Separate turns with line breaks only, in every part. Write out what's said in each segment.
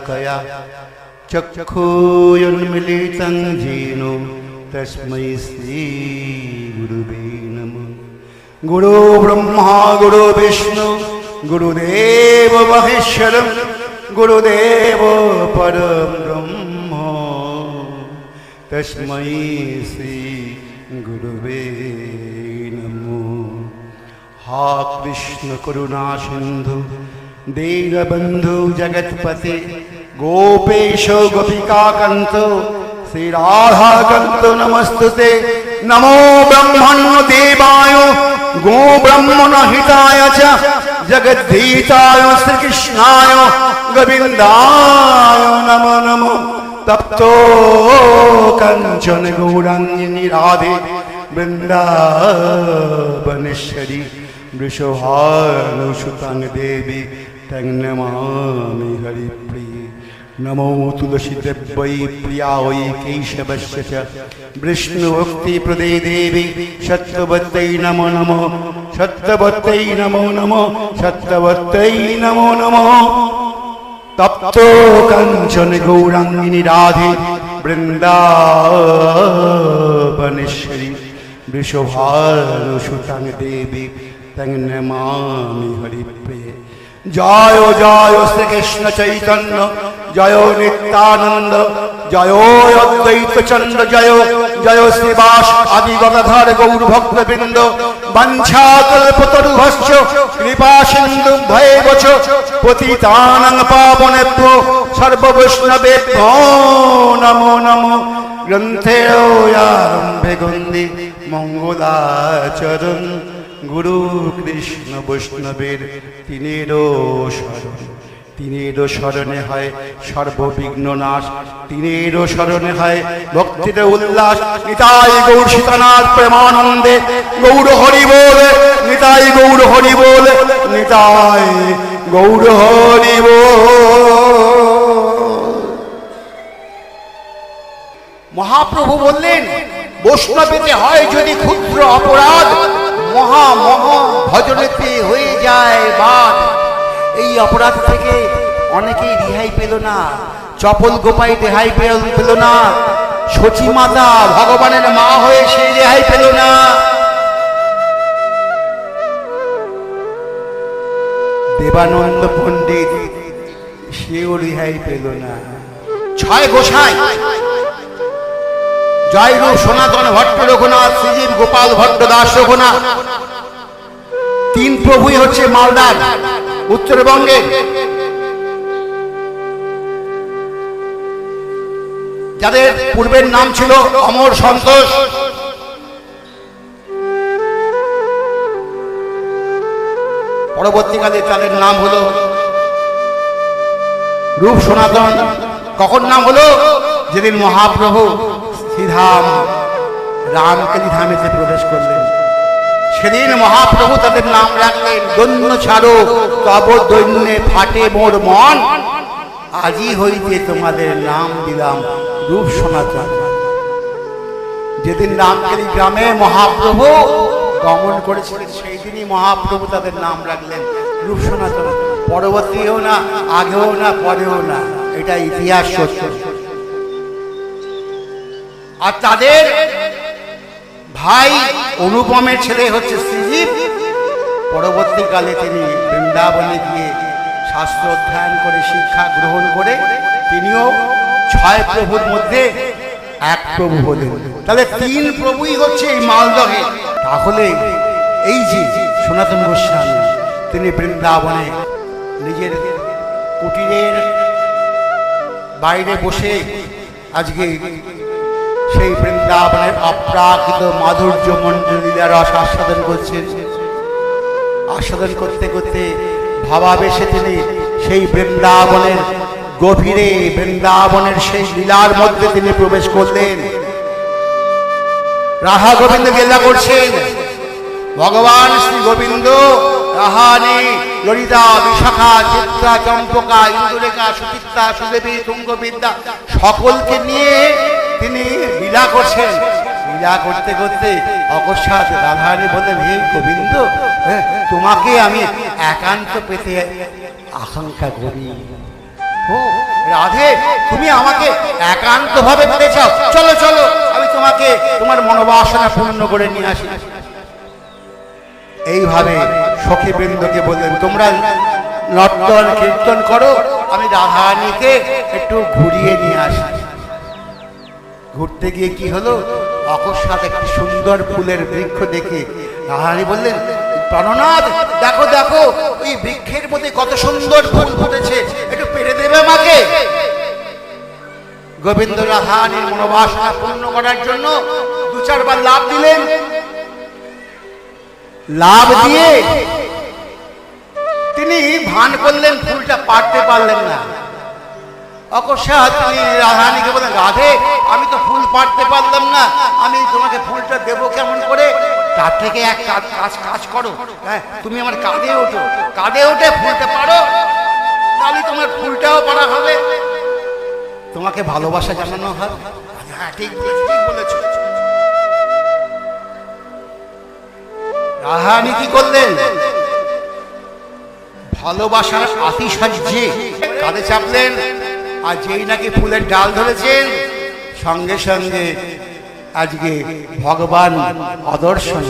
सकया चक्षुरुन्मीलितं येन तस्मै श्री गुरुवे नमः। गुरु ब्रह्मा गुरु विष्णु गुरुदेव महेश्वर गुरुदेव परम ब्रह्म तस्मै श्री गुरुवे नमः। हा कृष्ण करुणा सिंधु दीनबंधु जगत्पते गोपेश गोपिकाकांत श्री राधाकांत नमस्तुते। नमो ब्रह्मण्य देवाय गो ब्रह्मण हिताय च जगद्धीताय श्रीकृष्णाय गोविन्दाय नमो नमो। तप्तो कंचन गौरांगिनी राधे वृंदावनेश्वरी वृषभानुसुतं देवी तं नमामि हरिप्रिये। नमो तुलसी देव्यै प्रियायै केशवस्य च विष्णुभक्तिप्रदे देवी सत्यवत्यै नमो नमो सत्यवत्यै नमो नमो सत्यवत्यै नमो नमो। तप्तो कंचन गौरांगिनी राधे वृंदावनेश्वरी वृषभानुसुतं देवी तं नमामि हरिप्रिये। जय जय श्री कृष्ण चैतन्य जय नित्यानंद जय अद्वैत चंद्र जय जय श्रीवास आदि गदाधर गौर भक्तवृंद। वंशाकल्पतरुभ्यश्च कृपा सिन्धुभ्यैव च पतितानां पावनेभ्यो सर्ववैष्णवेभ्यो नमो नमो। ग्रन्थेऽयारम्भे गन्धे मंगलाचरण गुरु कृष्ण वैष्णवेर তিনেরও শরণে হয় সর্ববিঘ্ন নাশ। তিনেরও শরণে হয় ভক্তির উল্লাস। নিতাই গৌর সীতানাথ প্রেমানন্দে গৌর হরি বল নিতাই গৌর হরি বল নিতাই গৌর হরি বল। মহাপ্রভু বললেন বৈষ্ণবেতে হয় যদি ক্ষুদ্র অপরাধ মহা মহা ভজনেতে হয়ে যায় বাদ। এই অপরাধ থেকে অনেকেই রেহাই পেল না। চপল গোপাই রেহাই পেল না। সচী মাতা ভগবানের মা হয়ে সেই রেহাই পেল না। দেবানন্দ পণ্ডিত সেও রেহাই পেল না। ছয় গোসাই জয়রূপ সনাতন ভট্ট রঘুনাথ শ্রীজীব গোপাল ভট্ট দাস রঘুনাথ তিন প্রভুই হচ্ছে মালদার উত্তরবঙ্গে। যাদের পূর্বের নাম ছিল অমর সন্তোষ, পরবর্তীকালে তাদের নাম হলো রূপ সনাতন। কখন নাম হলো? যেদিন মহাপ্রভু শ্রীধাম রামকেলি ধামেতে প্রবেশ করলেন সেদিন মহাপ্রভু তাদের নাম রাখলেন দৈন্য ছাড়ো তব দৈন্যে ফাটে মোর মন আজি হইতে তোমাদের নাম দিলাম রূপ সনাতন। যেদিন রামকেলি গ্রামে মহাপ্রভু গমন করেছিলেন সেই দিনই মহাপ্রভু তাদের নাম রাখলেন রূপ সনাতন। পরবর্তীও না, আগেও না, পরেও না, এটা ইতিহাস সত্য। আর তাদের ভাই অনুপমের ছেলে হচ্ছে শ্রীজীব। পরবর্তীকালে তিনি বৃন্দাবনে গিয়ে শাস্ত্র অধ্যয়ন করে শিক্ষা গ্রহণ করে তিনিও ছয় প্রভুর মধ্যে এক প্রভু হলেন। তাহলে তিন প্রভুই হচ্ছে এই মালদহে। তাহলে এই যে সনাতন গোস্বামী তিনি বৃন্দাবনে নিজের কুটিরের বাইরে বসে আজকে সেই বৃন্দাবনের অপ্রাকৃত মাধুর্য মণ্ডলীলা রস আস্বাদন করছেন। আস্বাদন করতে করতে ভাবাবেশে তিনি সেই বৃন্দাবনের গভীরে বৃন্দাবনের সেই লীলার মধ্যে তিনি প্রবেশ করলেন। রাধা গোবিন্দ লীলা করছেন। ভগবান শ্রী গোবিন্দ রাহানি ললিতা বিশাখা চিত্রা চম্পকা ইন্দুরেখা সুচিত্রা সুদেবী তুঙ্গবিদ্যা সকলকে নিয়ে তিনি লীলা করছেন। লীলা করতে করতে অকস্মাৎ রাধারানী বললেন, হে গোবিন্দ, তোমাকে আমি একান্ত পেতে আকাঙ্ক্ষা করি। ও রাধে তুমি আমাকে একান্ত ভাবে পেতে চাও, চলো চলো আমি তোমাকে তোমার মনোবাসনা পূর্ণ করে নিয়ে আসি। এইভাবে সখীবৃন্দকে বললেন তোমরা নর্তন কীর্তন করো, আমি রাধারানীকে একটু ঘুরিয়ে নিয়ে আসি। ঘুরতে গিয়ে কি হলো, অকস্মাৎ একটি সুন্দর ফুলের বৃক্ষ দেখে রাধারানী বললেন প্রাণনাথ দেখো দেখো ওই বৃক্ষের মধ্যে কত সুন্দর ফুল ফুটেছে, একটু পেরে দেবে আমাকে। গোবিন্দ রাধারানীর মনোবাসনা পূর্ণ করার জন্য দু চারবার লাভ দিলেন। লাভ দিয়ে তিনি ভান করলেন ফুলটা পাড়তে পারলেন না। অকস্মাৎ তিনি রাধারানীকে বলেন রাধে আমি তো ফুল পাড়তে পারলাম না, আমি তোমাকে ফুলটা দেবো কেমন করে? তার থেকে এক কাজ করো, হ্যাঁ তুমি আমার কাঁধে ওঠো, কাঁধে উঠে ফুলটা পাড়ো, তাহলে তোমার ফুলটাও পাড়া হবে, তোমাকে ভালোবাসা জানানো হবে। হ্যাঁ ঠিক বলেছো। রাধারানী কি করলেন, ভালোবাসার আতিশয্যে কাঁধে চাপলেন, আর যেই নাকি ফুলের ডাল ধরেছেন সঙ্গে সঙ্গে আজকে ভগবান অদর্শন।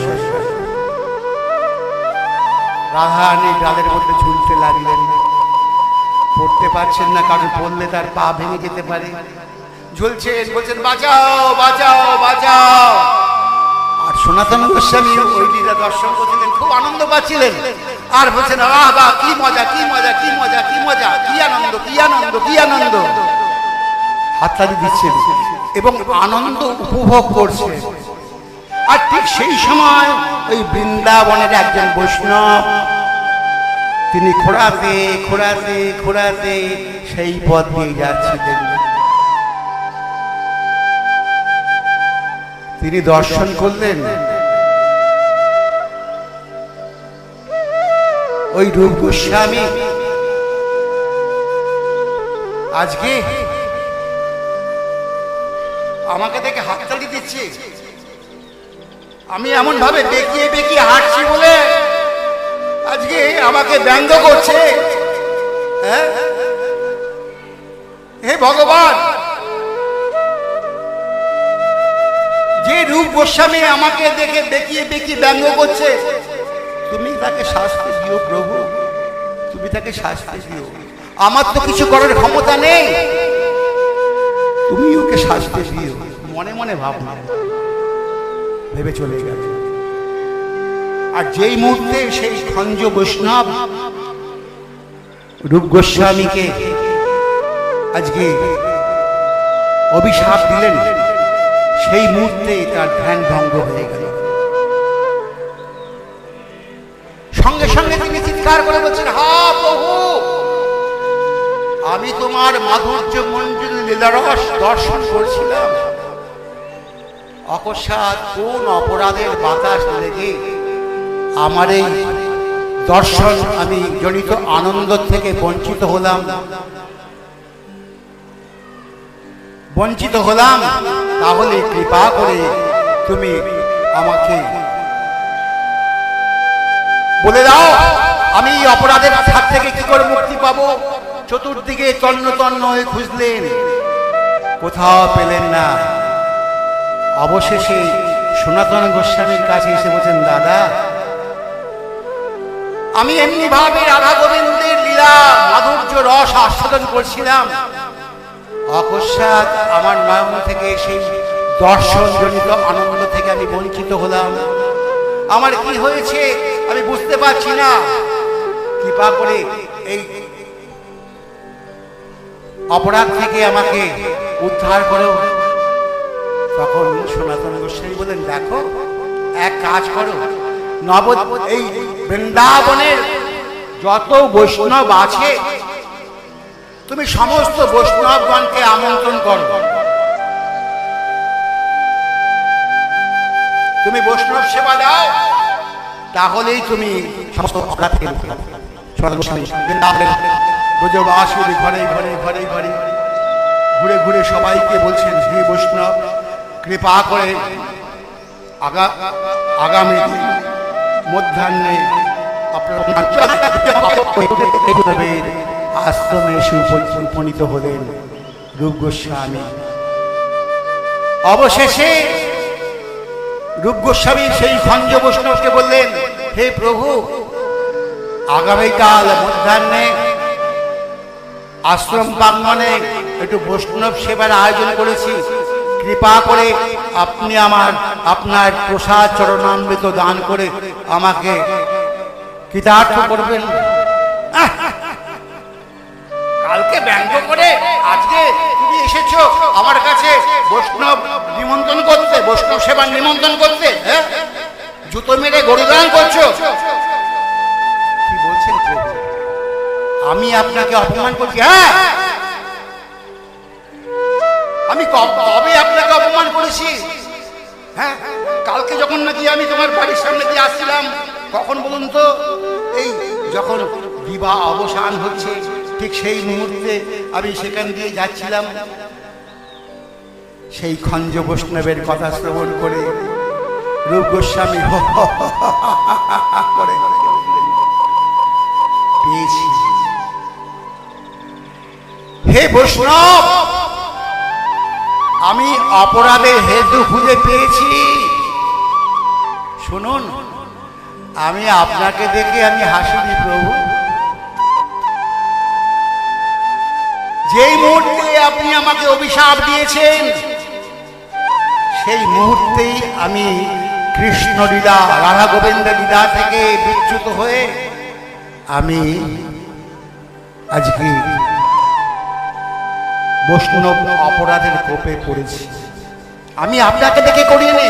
রাধারানী ডালের মধ্যে ঝুলতে লাগলেন, পড়তে পারছেন না কারণ পড়লে তার পা ভেঙে যেতে পারে। ঝুলছেন, বলছেন বাঁচাও বাঁচাও বাঁচাও। আর সনাতন গোস্বামী ওই লীলা দর্শন করছিলেন, খুব আনন্দ পাচ্ছিলেন, আর বলছেন আহ বাহ কি মজা কি মজা কি মজা কি মজা, কি আনন্দ কি আনন্দ কি আনন্দ, হাততালি দিচ্ছেন এবং আনন্দ উপভোগ করছেন। আর ঠিক সেই সময় ওই বৃন্দাবনের একজন বৈষ্ণব তিনি খোঁড়াতে খোঁড়াতে খোঁড়াতে সেই পথ দিয়ে যাচ্ছিলেন। তিনি দর্শন করলেন ওই রূপ গোস্বামী আজকে আমাকে দেখে হাততালি দিচ্ছে, আমি এমন ভাবে বেঁকিয়ে বেঁকিয়ে হাঁটছি বলে আজকে আমাকে ব্যঙ্গ করছে। হ্যাঁ হে ভগবান, যে রূপ গোস্বামী আমাকে দেখে বেঁকিয়ে বেঁকিয়ে ব্যঙ্গ করছে, তুমি তাকে শাস্তি দিও প্রভু, তুমি তাকে শাস্তি দিও, আমার তো কিছু করার ক্ষমতা নেই, তুমি ওকে শাস্তি দিও। মনে মনে ভাবনা ভেবে চলে গেল। আর যেই মুহূর্তে সেই খঞ্জ বৈষ্ণব রূপ গোস্বামীকে আজকে অভিশাপ দিলেন, সেই মুহূর্তে তার ধ্যান ভঙ্গ হয়ে গেল। সঙ্গে সঙ্গে তিনি চিৎকার করে বলছেন হা প্রভু, আমি তোমার মাধুর্য মঞ্জুল লীলারস দর্শন করছিলাম, অকস্মাৎ কোন অপরাধের বাতাস লেগে আমার এই দর্শন আমি জনিত আনন্দ থেকে বঞ্চিত হলাম, তাহলে কৃপা করে তুমি আমাকে বলে দাও আমি অপরাধের হাত থেকে কি করে মুক্তি পাবো। চতুর্দিকে তন্ন তন্ন হয়ে খুঁজলেন, কোথাও পেলেন না। অবশেষে সনাতন গোস্বামীর কাছে এসে বলছেন দাদা, আমি এমনি ভাবে রাধা গোবিন্দের লীলা মাধুর্য রস আস্বাদন করছিলাম, অকস্মাৎ আমার নয়ন থেকে সেই দর্শনজনিত আনন্দ থেকে আমি বঞ্চিত হলাম। আমার কি হয়েছে আমি বুঝতে পারছি না, কৃপা করে এই অপরাধ থেকে আমাকে উদ্ধার করো। তখন সনাতন গোস্বামী বলেন দেখো এক কাজ করো, এই বৃন্দাবনের যত বৈষ্ণব আছে তুমি সমস্ত বৈষ্ণবগণকে আমন্ত্রণ করো, তুমি বৈষ্ণব সেবা দাও, তাহলেই তুমি সমস্ত অপরাধ থেকে মুক্তি পাবে। ব্রজবাসীর ঘরে ঘরে ঘরে ঘরে ঘুরে ঘুরে সবাইকে বলছেন হে বৈষ্ণব, কৃপা করে আগামী মধ্যাহ্নে আপনারা আশ্রমে এসে উপনীত হলেন রূপ গোস্বামী। অবশেষে রূপ গোস্বামী সেই খঞ্জ বৈষ্ণবকে বললেন, হে প্রভু, আগামীকাল মধ্যাহ্নে আশ্রম প্রাঙ্গণে একটু বৈষ্ণব সেবার আয়োজন করেছি, কৃপা করে আপনি আপনার প্রসাদ চরণামৃত দান করে আমাকে কৃতার্থ করবেন। কালকে ব্যঙ্গ করে আজকে তুমি এসেছো আমার কাছে বৈষ্ণব নিমন্ত্রণ করতে, বৈষ্ণব সেবার নিমন্ত্রণ করতে, জুতো মেরে গরুদান করছো। কি বলছেন প্রভু? আমি আপনাকে অপমান করছি? হ্যাঁ, আমি কবে আপনাকে অপমান করেছি? হ্যাঁ, কালকে যখন নাকি আমি তোমার বাড়ির সামনে দিয়ে আসছিলাম, কখন বলুন তো? এই যখন বিবাহ অবসান হচ্ছে ঠিক সেই মুহূর্তে আমি সেখান দিয়ে যাচ্ছিলাম। সেই খঞ্জ বৈষ্ণবের কথা শ্রবণ করে রূপ গোস্বামী করে পেয়েছি, হে বৈষ্ণব, আমি অপরাধের হেতু খুঁজে পেয়েছি। শুনুন, আমি আপনাকে দেখে আমি হাসিনি প্রভু। যেই মুহূর্তে আপনি আমাকে অভিশাপ দিয়েছেন সেই মুহূর্তেই আমি কৃষ্ণ লীলা, রাধা গোবিন্দ লীলা থেকে বিচ্যুত হয়ে আমি আজকে বৈষ্ণব অপরাধের কোপে পড়েছি। আমি আপনাকে দেখে করিনি,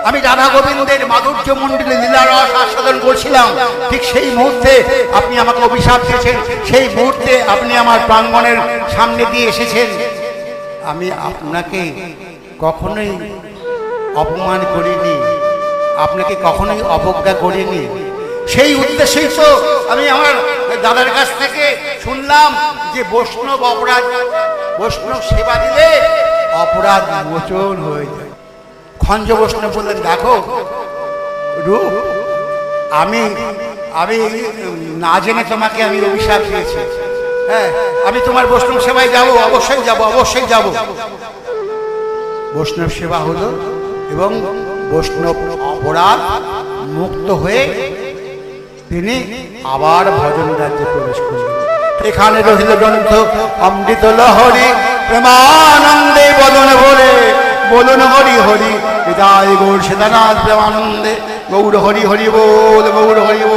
আমি রাধা গোবিন্দের মাধুর্য মন্ডলে লীলা রস আস্বাদন করছিলাম। ঠিক সেই মুহূর্তে আপনি আমাকে অভিশাপ দিয়েছেন, সেই মুহূর্তে আপনি আমার প্রাঙ্গণের সামনে দিয়ে এসেছেন। আমি আপনাকে কখনোই অপমান করিনি, আপনাকে কখনোই অবজ্ঞা করিনি। সেই উদ্দেশ্যেই তো আমি আমার দাদার কাছ থেকে শুনলাম যে বৈষ্ণব সেবা দিলে অপরাধ মোচন হয়ে যায়। খঞ্জ বৈষ্ণব বললেন, দেখো রূপ, আমি না জেনে তোমাকে আমি অভিশাপ দিয়েছি। হ্যাঁ, আমি তোমার বৈষ্ণব সেবায় যাব, অবশ্যই যাব, অবশ্যই যাব। বৈষ্ণব সেবা হলো এবং বৈষ্ণব অপরাধ মুক্ত হয়ে তিনি আবার ভজন রাজ্যে প্রবেশ করলেন। এখানে রহিল গ্রন্থ অমৃত লহরী, প্রেমানন্দে বদন ভরে বলুন হরি হরি। হৃদয় গৌর সীতানাথ প্রেমানন্দে, গৌর হরি হরি বল, গৌর হরি বল।